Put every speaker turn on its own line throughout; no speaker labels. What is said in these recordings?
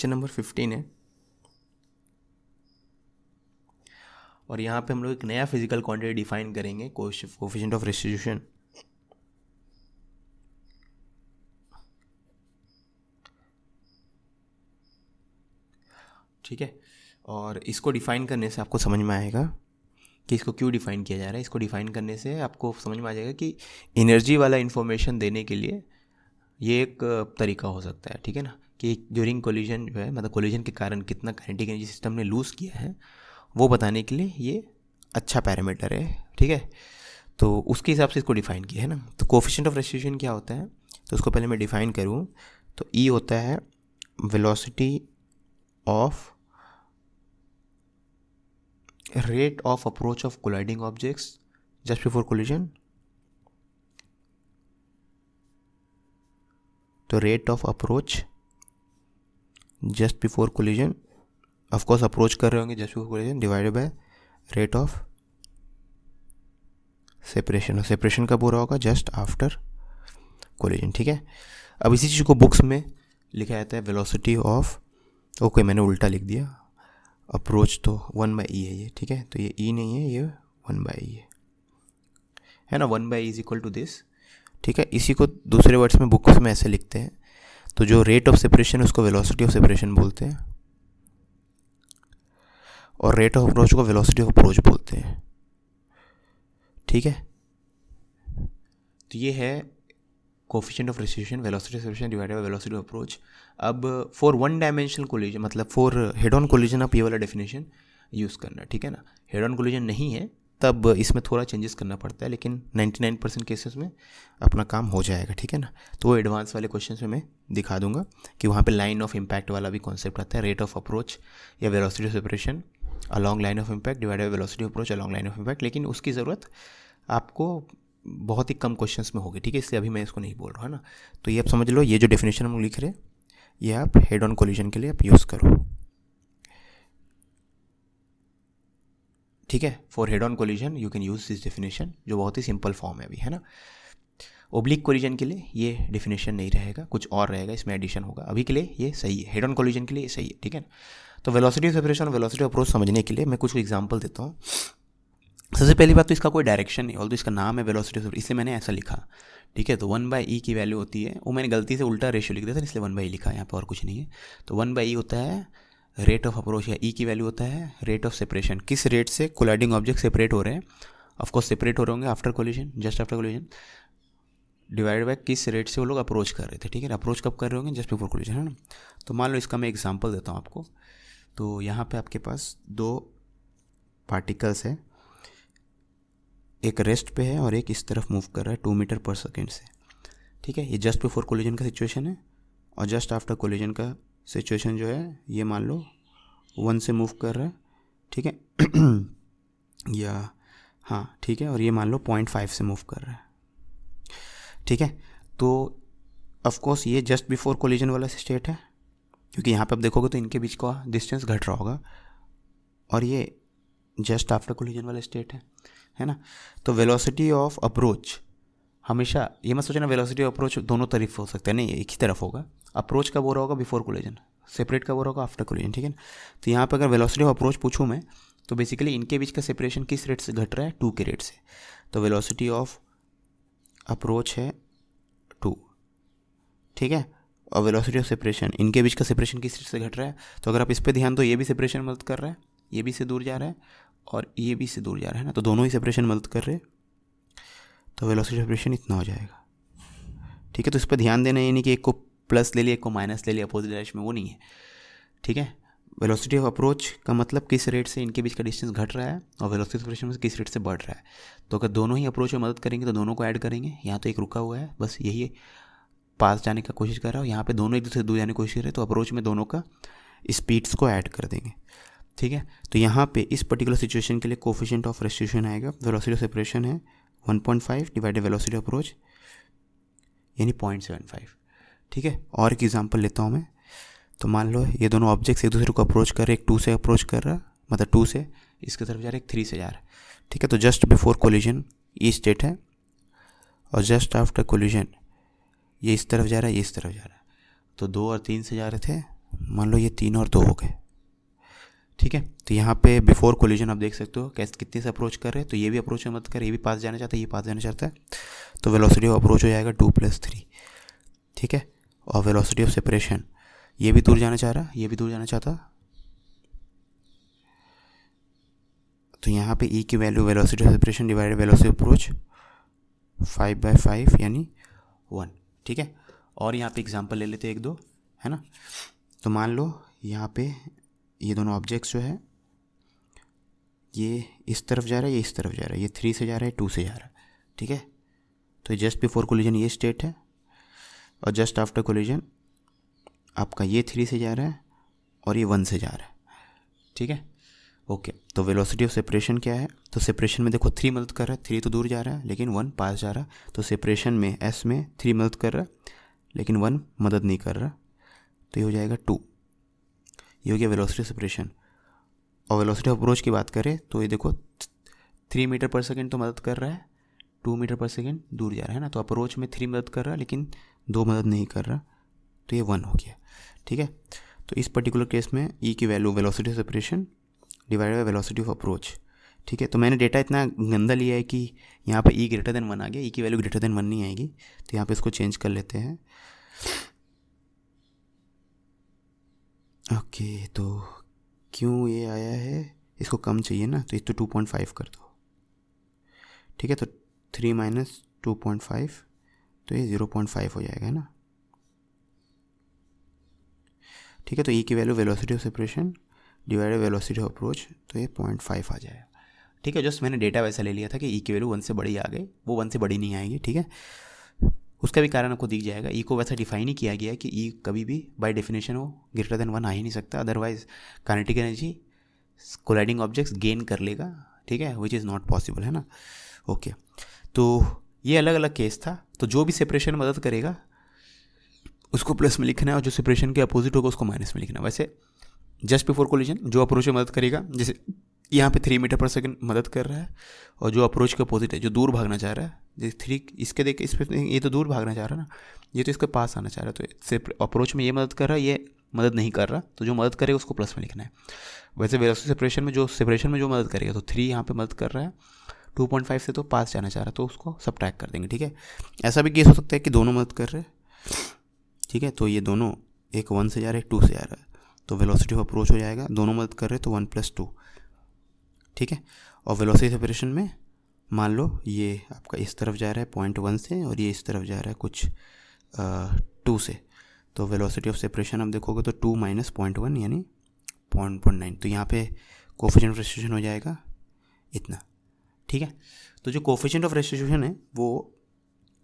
Question number 15 है और यहाँ पे हम लोग एक नया फिजिकल क्वांटिटी डिफाइन करेंगे, कोएफिशिएंट ऑफ रेस्टिट्यूशन। ठीक है, और इसको डिफाइन करने से आपको समझ में आएगा कि इसको क्यों डिफाइन किया जा रहा है। इसको डिफाइन करने से आपको समझ में आ जाएगा कि एनर्जी वाला इन्फॉर्मेशन देने के लिए ये एक तरीका हो सकता है। ठीक है ना, कि ड्यूरिंग कोलिजन जो है, मतलब कोलिजन के कारण कितना काइनेटिक एनर्जी सिस्टम ने लूज़ किया है वो बताने के लिए ये अच्छा पैरामीटर है। ठीक है, तो उसके हिसाब से इसको डिफाइन किया है ना। तो कोएफिशिएंट ऑफ रेस्टिट्यूशन क्या होता है, तो उसको पहले मैं डिफाइन करूँ तो ई होता है velocity of rate of approach of colliding objects just before collision। तो rate of approach just before collision, of course approach कर रहे होंगे just before collision, divided by rate of separation। और separation कब हो रहा होगा, just after collision। ठीक है, अब इसी चीज़ को बुक्स में लिखा जाता है velocity of, ओके मैंने उल्टा लिख दिया, अप्रोच तो 1/e है ये। ठीक है, तो ये e नहीं है, ये 1/e है ना। 1/e is equal to this. ठीक है, इसी को दूसरे वर्ड्स में बुक्स में ऐसे लिखते हैं। तो जो रेट ऑफ सेपरेशन उसको वेलोसिटी ऑफ सेपरेशन बोलते हैं और रेट ऑफ अप्रोच को वेलोसिटी ऑफ अप्रोच बोलते हैं। ठीक है, तो ये है coefficient of restitution, velocity of separation divided by velocity of approach. अब फॉर वन डायमेंशनल कोलिजन, मतलब फॉर हेड ऑन कोलिजन आप ये वाला डेफिनेशन यूज़ करना। ठीक है ना, हेड ऑन कोलिजन नहीं है तब इसमें थोड़ा चेंजेस करना पड़ता है, लेकिन 99% केसेस में अपना काम हो जाएगा। ठीक है ना, तो वो एडवांस वाले क्वेश्चन में मैं दिखा दूंगा कि वहाँ पे लाइन ऑफ इम्पैक्ट वाला भी कॉन्सेप्ट आता है, रेट ऑफ अप्रोच या velocity of separation along line of impact divided by velocity of approach along line of impact, लेकिन उसकी ज़रूरत आपको बहुत ही कम क्वेश्चंस में होगी। ठीक है, इसलिए अभी मैं इसको नहीं बोल रहा हूँ ना। तो ये आप समझ लो, ये जो डेफिनेशन हम लिख रहे हैं ये आप हेड ऑन कोलिजन के लिए आप यूज़ करो। ठीक है, for head on collision you can use this definition, जो बहुत ही सिंपल फॉर्म है अभी, है ना। ओब्लिक कोलिजन के लिए ये डेफिनेशन नहीं रहेगा, कुछ और रहेगा, इसमें एडिशन होगा। अभी के लिए ये सही है, हेड ऑन कोलिजन के लिए ये सही है। ठीक है, तो वेलोसिटी ऑफ सेपरेशन और वेलोसिटी ऑफ अप्रोच समझने के लिए मैं कुछ एग्जाम्पल देता हूँ। सबसे पहली बात तो इसका कोई डायरेक्शन नहीं, ऑल्दो इसका नाम है वेलोसिटी ऑफ, इसलिए मैंने ऐसा लिखा। ठीक है, तो 1/e की वैल्यू होती है, वो मैंने गलती से उल्टा रेशियो लिख दिया था इसलिए 1/e लिखा है, यहाँ पर और कुछ नहीं है। तो 1/e होता है रेट ऑफ अप्रोच, या e की वैल्यू होता है रेट ऑफ सेपरेशन, किस रेट से कोलाइडिंग ऑब्जेक्ट सेपरेट हो रहे हैं। ऑफकोर्स सेपरेट हो रहे होंगे after collision, just after collision, divide by किस रेट से वो लोग अप्रोच कर रहे थे। ठीक है, अप्रोच कब कर रहे होंगे, जस्ट बिफोर कोलिजन, है ना। तो मान लो इसका मैं एग्जाम्पल देता हूँ आपको। तो यहाँ पर आपके पास दो पार्टिकल्स है, एक रेस्ट पे है और एक इस तरफ मूव कर रहा है 2 मीटर पर सेकेंड से। ठीक है, ये जस्ट बिफोर कोलिजन का सिचुएशन है और जस्ट आफ्टर कोलिजन का सिचुएशन जो है ये मान लो 1 से मूव कर रहा है। ठीक है या हाँ ठीक है, और ये मान लो 0.5 से मूव कर रहा है। ठीक है, तो ऑफकोर्स ये जस्ट बिफोर कोलिजन वाला स्टेट है, क्योंकि यहाँ पे आप देखोगे तो इनके बीच का डिस्टेंस घट रहा होगा, और ये जस्ट आफ्टर कोलिजन वाला स्टेट है ना। तो वेलोसिटी ऑफ अप्रोच हमेशा ये मत सोचना वेलोसिटी ऑफ अप्रोच दोनों तरफ हो सकता है, नहीं, एक ही तरफ होगा। अप्रोच कब हो रहा होगा, बिफोर कोलिजन, सेपरेट कब हो रहा होगा, आफ्टर कोलिजन। ठीक है ना, तो यहाँ पर अगर वेलोसिटी ऑफ अप्रोच पूछूँ मैं तो बेसिकली इनके बीच का सेपरेशन किस रेट से घट रहा है, 2 के रेट से। तो वेलोसिटी ऑफ अप्रोच है 2। ठीक है, और वेलोसिटी ऑफ सेपरेशन, इनके बीच का सेपरेशन किस रेट से घट रहा है। तो अगर आप इस पर ध्यान दो, ये भी सेपरेशन मदद कर रहा है, ये भी से दूर जा रहा है और ये भी से दूर जा रहा है ना, तो दोनों ही सेपरेशन मदद कर रहे हैं, तो वेलोसिटी सेपरेशन इतना हो जाएगा। ठीक है, तो इस पर ध्यान देना, ये नहीं कि एक को प्लस ले लिया एक को माइनस ले लिया अपोजिट डायरेक्शन में, वो नहीं है। ठीक है, वेलोसिटी ऑफ अप्रोच का मतलब किस रेट से इनके बीच का डिस्टेंस घट रहा है और वेलोसिटी सेपरेशन में किस रेट से बढ़ रहा है। तो अगर दोनों ही अप्रोच में मदद करेंगे तो दोनों को ऐड करेंगे। यहाँ तो एक रुका हुआ है, बस यही पास जाने का कोशिश कर रहा है, यहाँ पे दोनों एक दूसरे से दूर जाने की कोशिश कर रहे हैं, तो अप्रोच में दोनों का स्पीड्स को ऐड कर देंगे। ठीक है, तो यहाँ पे इस पर्टिकुलर सिचुएशन के लिए कोएफिशिएंट ऑफ रेस्टिट्यूशन आएगा, वेलोसिटी ऑफ सेपरेशन है 1.5 डिवाइडेड वेलोसिटी ऑफ अप्रोच यानी 0.75। ठीक है, और एक एग्जांपल लेता हूँ मैं। तो मान लो ये दोनों ऑब्जेक्ट्स एक दूसरे को अप्रोच कर रहे, एक 2 से अप्रोच कर रहा, मतलब 2 से इसकी तरफ जा रहा है, एक 3 से जा रहा है। ठीक है, तो जस्ट बिफोर कोलिजन ये स्टेट है और जस्ट आफ्टर कोलिजन ये इस तरफ जा रहा है, ये इस तरफ जा रहा है। तो 2 और 3 से जा रहे थे, मान लो ये 3 और 2 हो गए, ठीक है। तो यहाँ पे बिफोर कोलिजन आप देख सकते हो कैसे कितने से अप्रोच कर रहे हैं, तो ये भी अप्रोच में मत कर, ये भी पास जाना चाहता है, ये पास जाना चाहता है, तो वेलोसिटी ऑफ अप्रोच हो जाएगा 2 + 3, ठीक है। और वेलोसिटी ऑफ सेपरेशन, ये भी दूर जाना चाह रहा, ये भी दूर जाना चाहता, तो यहाँ पे ई की value velocity of separation divided velocity of approach 5/5 यानी 1, ठीक है। और यहाँ पे एग्जांपल ले लेते हैं 1-2, है ना। तो मान लो यहाँ पे ये दोनों ऑब्जेक्ट्स जो है ये इस तरफ जा रहा है, ये इस तरफ जा रहा है, ये 3 से जा रहा है, 2 से जा रहा है, ठीक है। तो जस्ट बिफोर कोलिजन ये स्टेट है, और जस्ट आफ्टर कोलिजन आपका ये 3 से जा रहा है और ये 1 से जा रहा है, ठीक है। ओके, तो वेलोसिटी ऑफ सेपरेशन क्या है, तो सेपरेशन में देखो 3 मदद कर रहा है, 3 तो दूर जा रहा है लेकिन 1 पास जा रहा है, तो सेपरेशन में एस में 3 मदद कर रहा है लेकिन 1 मदद नहीं कर रहा, तो ये हो जाएगा 2, ये हो गया वेलोसिटी ऑफ सेपरेशन। और वेलोसिटी ऑफ अप्रोच की बात करें तो ये देखो 3 मीटर पर सेकेंड तो मदद कर रहा है, 2 मीटर पर सेकेंड दूर जा रहा है ना, तो अप्रोच में 3 मदद कर रहा है लेकिन 2 मदद नहीं कर रहा, तो ये 1 हो गया, ठीक है। तो इस पर्टिकुलर केस में ई की value velocity of separation divided by velocity of approach, ठीक है। तो मैंने डेटा इतना गंदा लिया है कि यहाँ पे ई ग्रेटर देन 1 आ गया, ई की वैल्यू ग्रेटर देन 1 नहीं आएगी, तो यहाँ पे इसको चेंज कर लेते हैं। ओके, तो क्यों ये आया है, इसको कम चाहिए ना, तो इसको 2.5 कर दो, ठीक है। तो 3 - 2.5 तो ये 0.5 हो जाएगा, है ना, ठीक है। तो ई की value velocity of separation divided velocity of approach, तो ये 0.5 आ जाएगा, ठीक है। जस्ट मैंने डेटा वैसा ले लिया था कि ई की वैल्यू 1 से बड़ी आ गई, वो 1 से बड़ी नहीं आएगी, ठीक है। उसका भी कारण आपको दिख जाएगा, ई को वैसा डिफाइन ही किया गया है कि ई कभी भी बाय डेफिनेशन हो ग्रेटर देन 1 आ ही नहीं सकता, otherwise kinetic energy colliding objects gain कर लेगा, ठीक है, विच इज़ नॉट पॉसिबल, है ना। ओके, तो ये अलग अलग केस था। तो जो भी सेपरेशन मदद करेगा उसको प्लस में लिखना है, और जो सेपरेशन के अपोजिट होगा उसको माइनस में लिखना है। वैसे जस्ट बिफोर कोलिजन जो अप्रोच में मदद करेगा, जैसे यहाँ पे 3 मीटर पर सेकंड मदद कर रहा है, और जो अप्रोच के अपोजिट है जो दूर भागना चाह रहा है, जैसे 3 इसके देख इस पे, ये तो दूर भागना चाह रहा है ना, ये तो इसके पास आना चाह रहा है, तो अप्रोच में ये मदद कर रहा है, ये मदद नहीं कर रहा, तो जो मदद करेगा उसको प्लस में लिखना है। वैसे वेलोसिटी सेपरेशन में जो मदद करेगा, तो 3 यहाँ पे मदद कर रहा है, 2.5 से तो पास जाना चाह रहा है, तो उसको सब्ट्रैक्ट कर देंगे, ठीक है। ऐसा भी केस हो सकता है कि दोनों मदद कर रहे हैं, ठीक है, तो ये दोनों एक 1 से जा रहा है, 2 से जा रहा है, तो वेलोसिटी ऑफ अप्रोच हो जाएगा, दोनों मदद कर रहे हैं तो 1 + 2, ठीक है। और वेलोसिटी सेपरेशन में मान लो ये आपका इस तरफ जा रहा है 0.1 से, और ये इस तरफ जा रहा है कुछ 2 से, तो वेलोसिटी ऑफ सेपरेशन आप देखोगे तो 2 - 0.1 यानी 0.9, तो यहाँ पे कोफिशिएंट ऑफ रेस्टिट्यूशन हो जाएगा इतना, ठीक है। तो जो कोफिशिएंट ऑफ रेस्टिट्यूशन है वो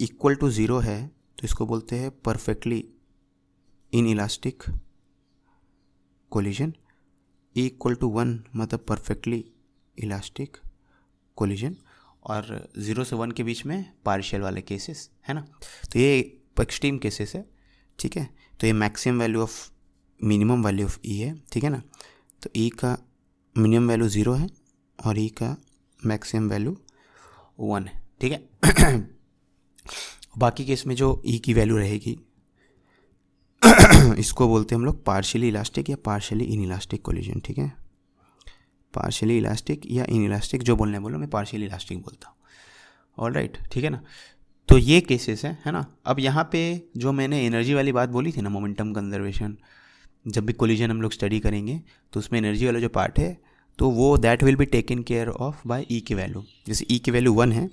इक्वल टू 0 है, तो इसको बोलते हैं perfectly inelastic collision. Equal to 1 मतलब परफेक्टली इलास्टिक कोलिजन, और 0 से 1 के बीच में पार्शियल वाले केसेस, है ना। तो ये एक्सट्रीम केसेस है, ठीक है। तो ये maximum value of minimum value of e है, ठीक है ना। तो ई का मिनिमम वैल्यू 0 है और ई का मैक्सिमम वैल्यू 1 है, ठीक है। बाकी केस में जो ई की वैल्यू रहेगी इसको बोलते हैं हम लोग पार्शियली इलास्टिक या पार्शियली इन इलास्टिक कोलिजन, ठीक है। पार्शियली इलास्टिक या इन इलास्टिक जो बोलने बोलो, मैं पार्शियली इलास्टिक बोलता हूँ, ऑलराइट, ठीक है ना। तो ये केसेस है ना। अब यहाँ पे जो मैंने एनर्जी वाली बात बोली थी ना, मोमेंटम कंजर्वेशन, जब भी कोलिजन हम लोग स्टडी करेंगे तो उसमें एनर्जी वाला जो पार्ट है तो वो that will be taken care of by e की वैल्यू। जैसे ई की वैल्यू 1 है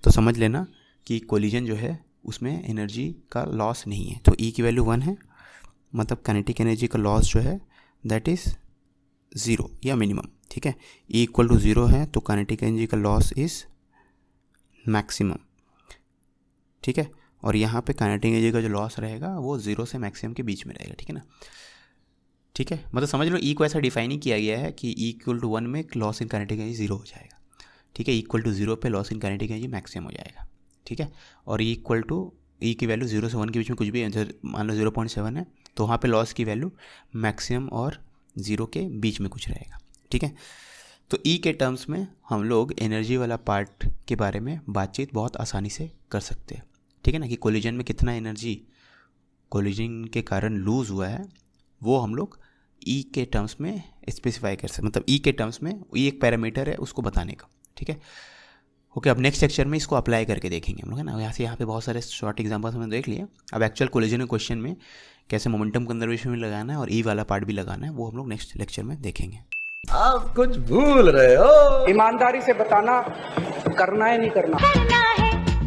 तो समझ लेना कि कोलिजन जो है उसमें एनर्जी का लॉस नहीं है, तो ई की वैल्यू 1 है, मतलब काइनेटिक एनर्जी का लॉस जो है दैट इज़ 0 या मिनिमम, ठीक है। ई इक्वल टू 0 है तो काइनेटिक एनर्जी का लॉस इज़ मैक्सिमम, ठीक है। और यहाँ पे काइनेटिक एनर्जी का जो लॉस रहेगा वो 0 से मैक्सिमम के बीच में रहेगा, ठीक है ना, ठीक है। मतलब समझ लो ई को ऐसा डिफाइन ही किया गया है कि ई इक्वल टू 1 में लॉस इन काइनेटिक एनर्जी 0 हो जाएगा, ठीक है। इक्वल टू 0 पे loss in kinetic energy maximum हो जाएगा, ठीक है। और ई इक्वल टू ई की वैल्यू 0 से 1 के बीच में कुछ भी, मान लो 0.7 है तो वहाँ पे लॉस की वैल्यू मैक्सिमम और 0 के बीच में कुछ रहेगा, ठीक है। तो ई के टर्म्स में हम लोग एनर्जी वाला पार्ट के बारे में बातचीत बहुत आसानी से कर सकते हैं, ठीक है ना, कि कोलिजन में कितना एनर्जी कोलिजन के कारण लूज़ हुआ है वो हम लोग ई के टर्म्स में स्पेसिफाई कर सकते, मतलब ई के टर्म्स में ई एक पैरामीटर है उसको बताने का, ठीक है। ओके, अब नेक्स्ट लेक्चर में इसको अप्लाई करके देखेंगे हम लोग, है ना। यहाँ पे बहुत सारे शॉर्ट एग्जाम्पल्स हमने देख लिए। अब एक्चुअल कोलिजन क्वेश्चन में कैसे मोमेंटम कंजर्वेशन में लगाना है और ई वाला पार्ट भी लगाना है, वो हम लोग नेक्स्ट लेक्चर में देखेंगे।
आप कुछ भूल रहे हो।
ईमानदारी से बताना, करना है नहीं करना?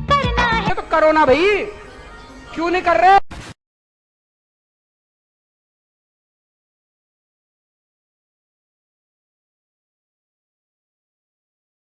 करना है
तो करो ना भाई, क्यों नहीं कर रहे?